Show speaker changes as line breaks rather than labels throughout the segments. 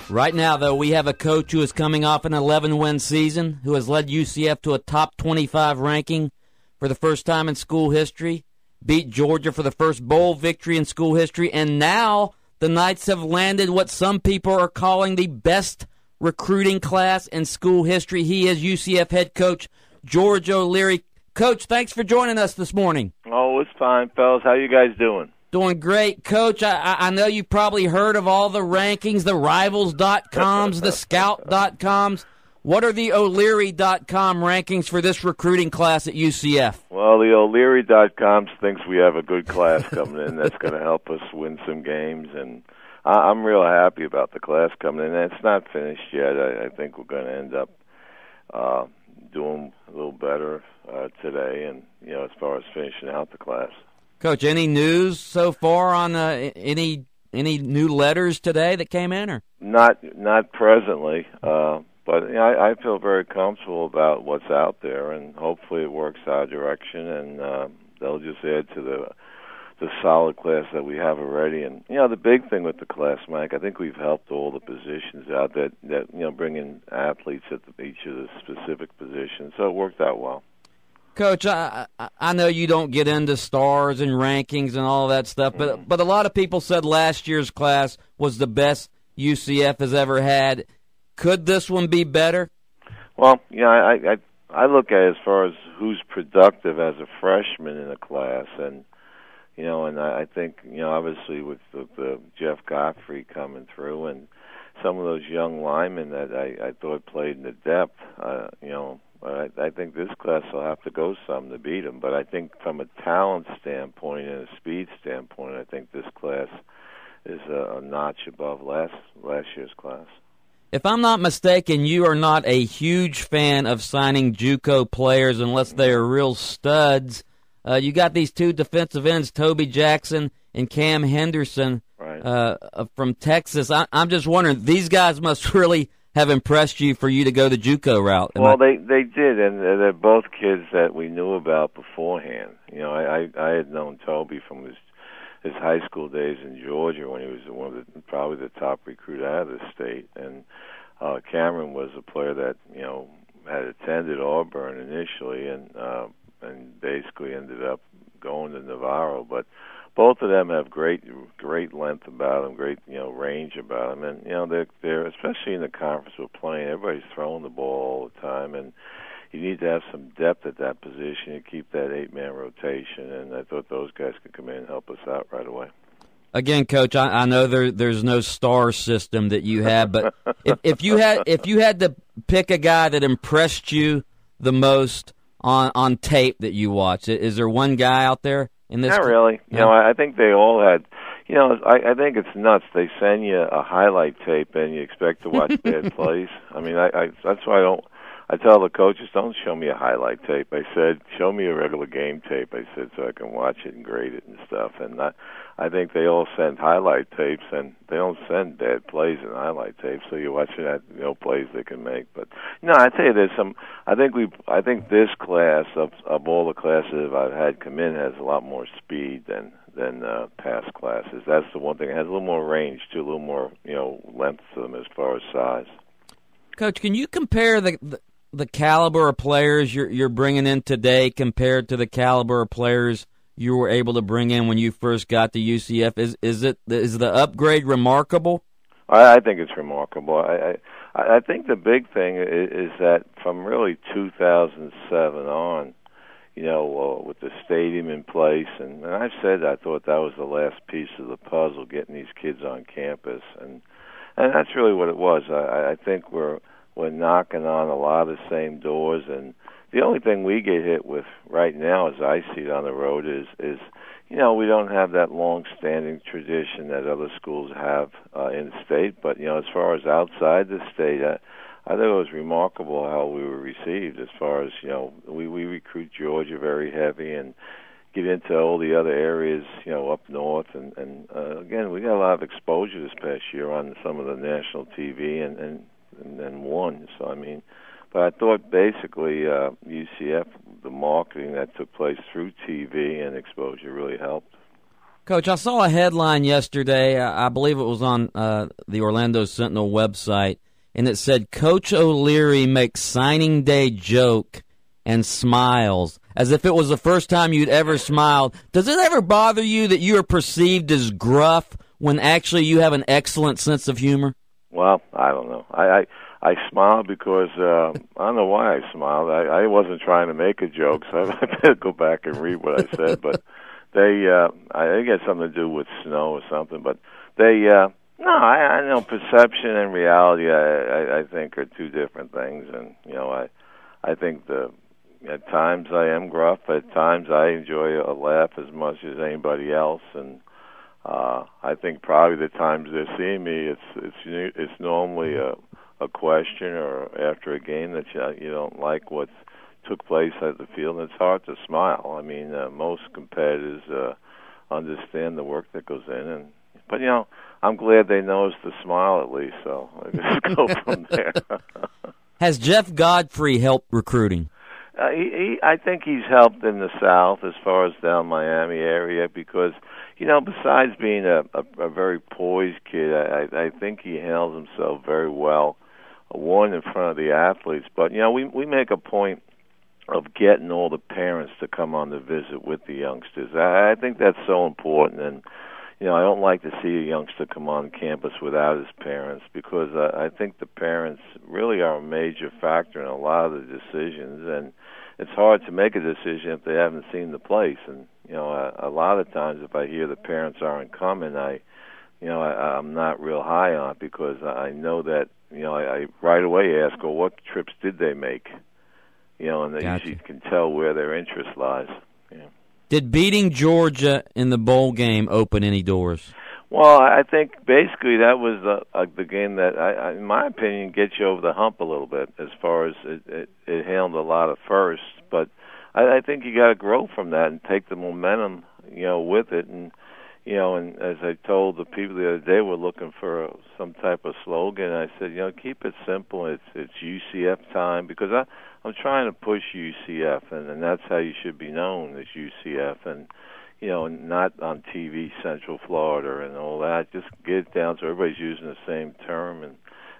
Right now, though, we have a coach who is coming off an 11-win season, who has led UCF to a top 25 ranking for the first time in school history, beat Georgia for the first bowl victory in school history, and now the Knights have landed what some people are calling the best recruiting class in school history. He is UCF head coach George O'Leary. Coach, thanks for joining us this morning.
Oh, it's fine, fellas. How you guys doing?
Doing great. Coach, I know you probably heard of all the rankings, the Rivals.coms, the Scout.coms. What are the O'Leary.com rankings for this recruiting class at UCF?
Well, the O'Leary.com thinks we have a good class coming in that's going to help us win some games, and I'm real happy about the class coming in. It's not finished yet. I think we're going to end up doing a little better today, and as far as finishing out the class.
Coach, any news so far on any new letters today that came in, or
not presently? But I feel very comfortable about what's out there, and hopefully it works our direction, and they'll just add to the solid class that we have already. And the big thing with the class, Mike, I think we've helped all the positions out that bringing athletes at each of the specific positions, so it worked out well.
Coach, I know you don't get into stars and rankings and all that stuff, but a lot of people said last year's class was the best UCF has ever had. Could this one be better?
Well, I look at it as far as who's productive as a freshman in a class, and I think obviously with the Jeff Godfrey coming through and some of those young linemen that I thought played in the depth, I think this class will have to go some to beat them. But I think from a talent standpoint and a speed standpoint, I think this class is a notch above last year's class.
If I'm not mistaken, you are not a huge fan of signing JUCO players unless they are real studs. You got these two defensive ends, Toby Jackson and Cam Henderson,
right,
from Texas. I'm just wondering, these guys must really have impressed you for you to go the JUCO route.
Well, they did, and they're both kids that we knew about beforehand. I had known Toby from his high school days in Georgia when he was probably the top recruit out of the state, and Cameron was a player that had attended Auburn initially, and basically ended up going to Navarro, but both of them have great length about them, great range about them, and they're especially in the conference we're playing. Everybody's throwing the ball all the time, and you need to have some depth at that position to keep that 8-man rotation. And I thought those guys could come in and help us out right away.
Again, Coach, I know there's no star system that you have, but if you had to pick a guy that impressed you the most on tape that you watch, is there one guy out there?
Not really.
No?
I think they all had. I think it's nuts. They send you a highlight tape and you expect to watch bad plays. I mean, that's why I tell the coaches, don't show me a highlight tape. I said, show me a regular game tape. I said, so I can watch it and grade it and stuff. And I think they all send highlight tapes, and they don't send bad plays in highlight tapes. So you're watching that, plays they can make. But I tell you, there's some. I think this class of all the classes I've had come in has a lot more speed than past classes. That's the one thing. It has a little more range too, a little more length to them as far as size.
Coach, can you compare the caliber of players you're bringing in today compared to the caliber of players you were able to bring in when you first got to UCF? Is the upgrade remarkable?
I think it's remarkable. I think the big thing is that from really 2007 on, with the stadium in place, and I said I thought that was the last piece of the puzzle, getting these kids on campus, and that's really what it was. I think we're knocking on a lot of the same doors, and the only thing we get hit with right now, as I see it on the road, is we don't have that long-standing tradition that other schools have in the state. But as far as outside the state, I think it was remarkable how we were received. As far as we recruit Georgia very heavy and get into all the other areas, up north, and again, we got a lot of exposure this past year on some of the national TV and won. So I mean. But I thought basically UCF, the marketing that took place through TV and exposure really helped.
Coach, I saw a headline yesterday, I believe it was on the Orlando Sentinel website, and it said, Coach O'Leary makes signing day joke and smiles, as if it was the first time you'd ever smiled. Does it ever bother you that you are perceived as gruff when actually you have an excellent sense of humor?
Well, I don't know. I smiled because I don't know why I smiled. I wasn't trying to make a joke, so I better go back and read what I said, but I think it had something to do with snow or something, but no, I know perception and reality, I think, are two different things, and, I think at times I am gruff, at times I enjoy a laugh as much as anybody else, and I think probably the times they're seeing me, it's normally a question or after a game that you don't like what took place at the field, and it's hard to smile. I mean, most competitors understand the work that goes in, but I'm glad they noticed the smile at least. So I just go from there.
Has Jeff Godfrey helped recruiting?
I think he's helped in the South as far as down Miami area because besides being a very poised kid, I think he handles himself very well. One in front of the athletes, but we make a point of getting all the parents to come on the visit with the youngsters. I think that's so important, and I don't like to see a youngster come on campus without his parents because I think the parents really are a major factor in a lot of the decisions, and it's hard to make a decision if they haven't seen the place. And a lot of times if I hear the parents aren't coming, I'm not real high on it because I know that I right away ask, well, what trips did they make? And they usually can tell where their interest lies. Yeah.
Did beating Georgia in the bowl game open any doors?
Well, I think basically that was the game that, in my opinion, gets you over the hump a little bit as far as it handled a lot of firsts. But I think you got to grow from that and take the momentum, with it. And and as I told the people the other day, we're looking for some type of slogan. I said, keep it simple. It's UCF time because I'm trying to push UCF, and that's how you should be known as UCF, and not on TV Central Florida and all that. Just get it down so everybody's using the same term, and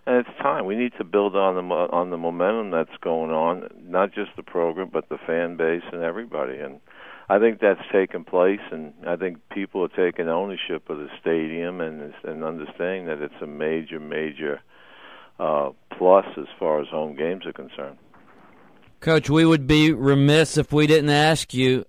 it's time. We need to build on the momentum that's going on, not just the program but the fan base and everybody. And I think that's taken place, and I think people are taking ownership of the stadium and understanding that it's a major plus as far as home games are concerned.
Coach, we would be remiss if we didn't ask you,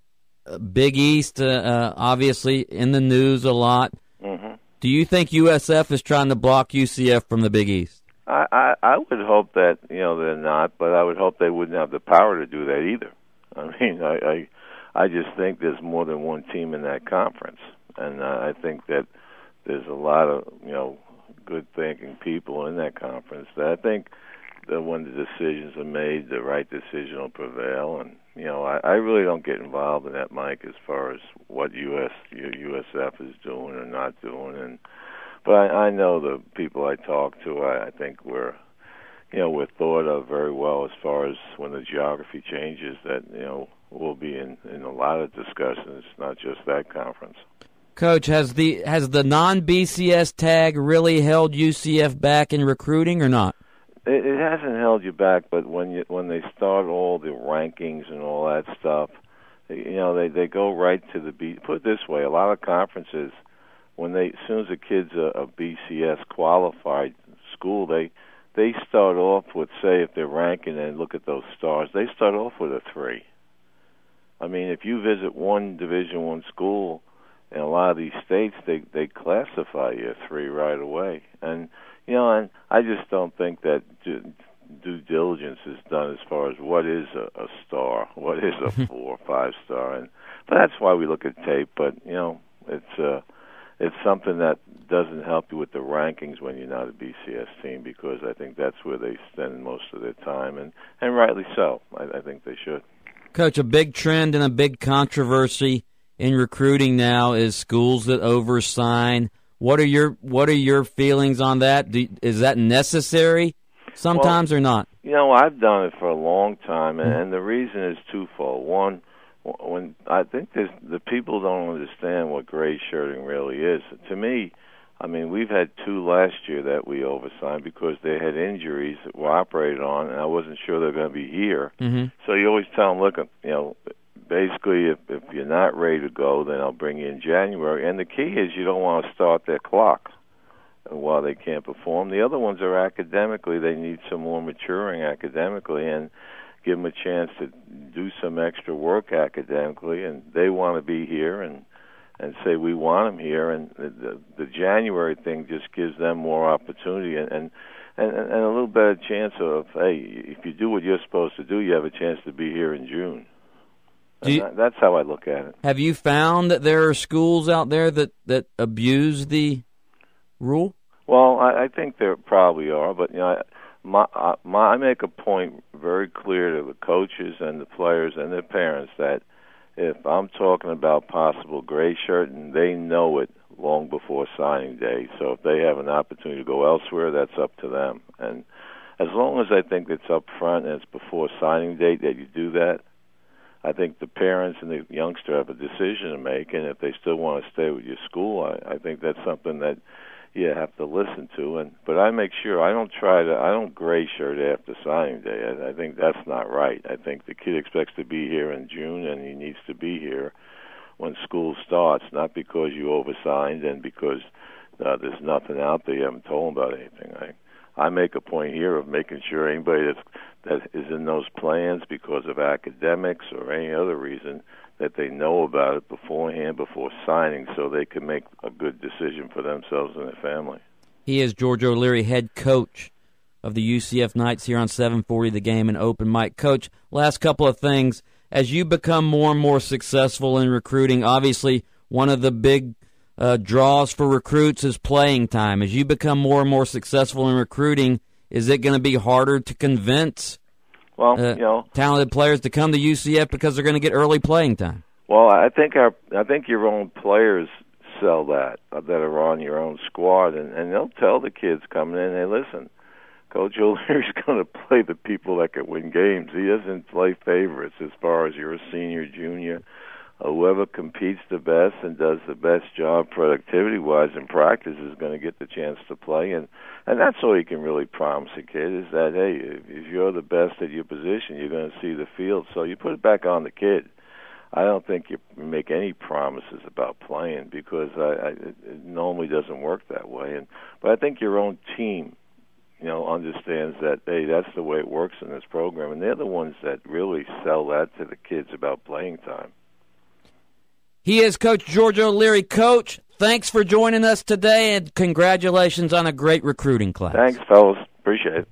Big East, obviously in the news a lot. Mm-hmm. Do you think USF is trying to block UCF from the Big East?
I would hope that, they're not, but I would hope they wouldn't have the power to do that either. I mean, I just think there's more than one team in that conference, and I think that there's a lot of good thinking people in that conference. That I think that when the decisions are made, the right decision will prevail. And I really don't get involved in that, Mike, as far as what USF is doing or not doing. But I know the people I talk to. I think we're thought of very well as far as when the geography changes. That we'll be in a lot of discussions, not just that conference.
Coach, has the non-BCS tag really held UCF back in recruiting or not?
It hasn't held you back, but when they start all the rankings and all that stuff, they go right to the B. Put it this way: a lot of conferences, as soon as the kid's a BCS qualified school, they start off with, say, if they're ranking and look at those stars, they start off with a 3. I mean, if you visit one Division I school in a lot of these states, they classify you a 3 right away. And and I just don't think that due diligence is done as far as what is a star, what is a 4 or 5 star, but that's why we look at tape. But it's something that doesn't help you with the rankings when you're not a BCS team, because I think that's where they spend most of their time, and rightly so. I think they should.
Coach, a big trend and a big controversy in recruiting now is schools that oversign. What are your feelings on that? Is that necessary sometimes or not?
I've done it for a long time, and the reason is twofold. One, when I think the people don't understand what gray shirting really is. To me, I mean, we've had 2 last year that we oversigned because they had injuries that were operated on, and I wasn't sure they're going to be here.
Mm-hmm.
So you always tell them, look, basically, if you're not ready to go, then I'll bring you in January. And the key is you don't want to start their clock while they can't perform. The other ones are academically. They need some more maturing academically and give them a chance to do some extra work academically. And they want to be here and say we want them here. And the January thing just gives them more opportunity and a little better chance of, hey, if you do what you're supposed to do, you have a chance to be here in June. That's how I look at it.
Have you found that there are schools out there that abuse the rule?
Well, I think there probably are, but I make a point very clear to the coaches and the players and their parents that if I'm talking about possible gray shirt, and they know it long before signing day, so if they have an opportunity to go elsewhere, that's up to them. And as long as I think it's up front and it's before signing date that you do that, I think the parents and the youngster have a decision to make, and if they still want to stay with your school, I think that's something that you have to listen to. But I make sure I don't gray shirt after signing day. I think that's not right. I think the kid expects to be here in June, and he needs to be here when school starts, not because you oversigned and because there's nothing out there you haven't told them about anything. I make a point here of making sure anybody that is in those plans because of academics or any other reason that they know about it beforehand, before signing, so they can make a good decision for themselves and their family.
He is George O'Leary, head coach of the UCF Knights here on 740 The Game and Open Mic. Coach, last couple of things. As you become more and more successful in recruiting, obviously one of the big draws for recruits is playing time. As you become more and more successful in recruiting, is it going to be harder to convince talented players to come to UCF because they're going to get early playing time?
Well, I think your own players sell that are on your own squad, and they'll tell the kids coming in, hey, listen, Coach O'Leary's going to play the people that can win games. He doesn't play favorites as far as you're a senior, junior. Whoever competes the best and does the best job productivity-wise in practice is going to get the chance to play. And that's all you can really promise a kid is that, hey, if you're the best at your position, you're going to see the field. So you put it back on the kid. I don't think you make any promises about playing because it normally doesn't work that way. But I think your own team, understands that, hey, that's the way it works in this program. And they're the ones that really sell that to the kids about playing time.
He is Coach George O'Leary. Coach, thanks for joining us today, and congratulations on a great recruiting class.
Thanks, fellas. Appreciate it.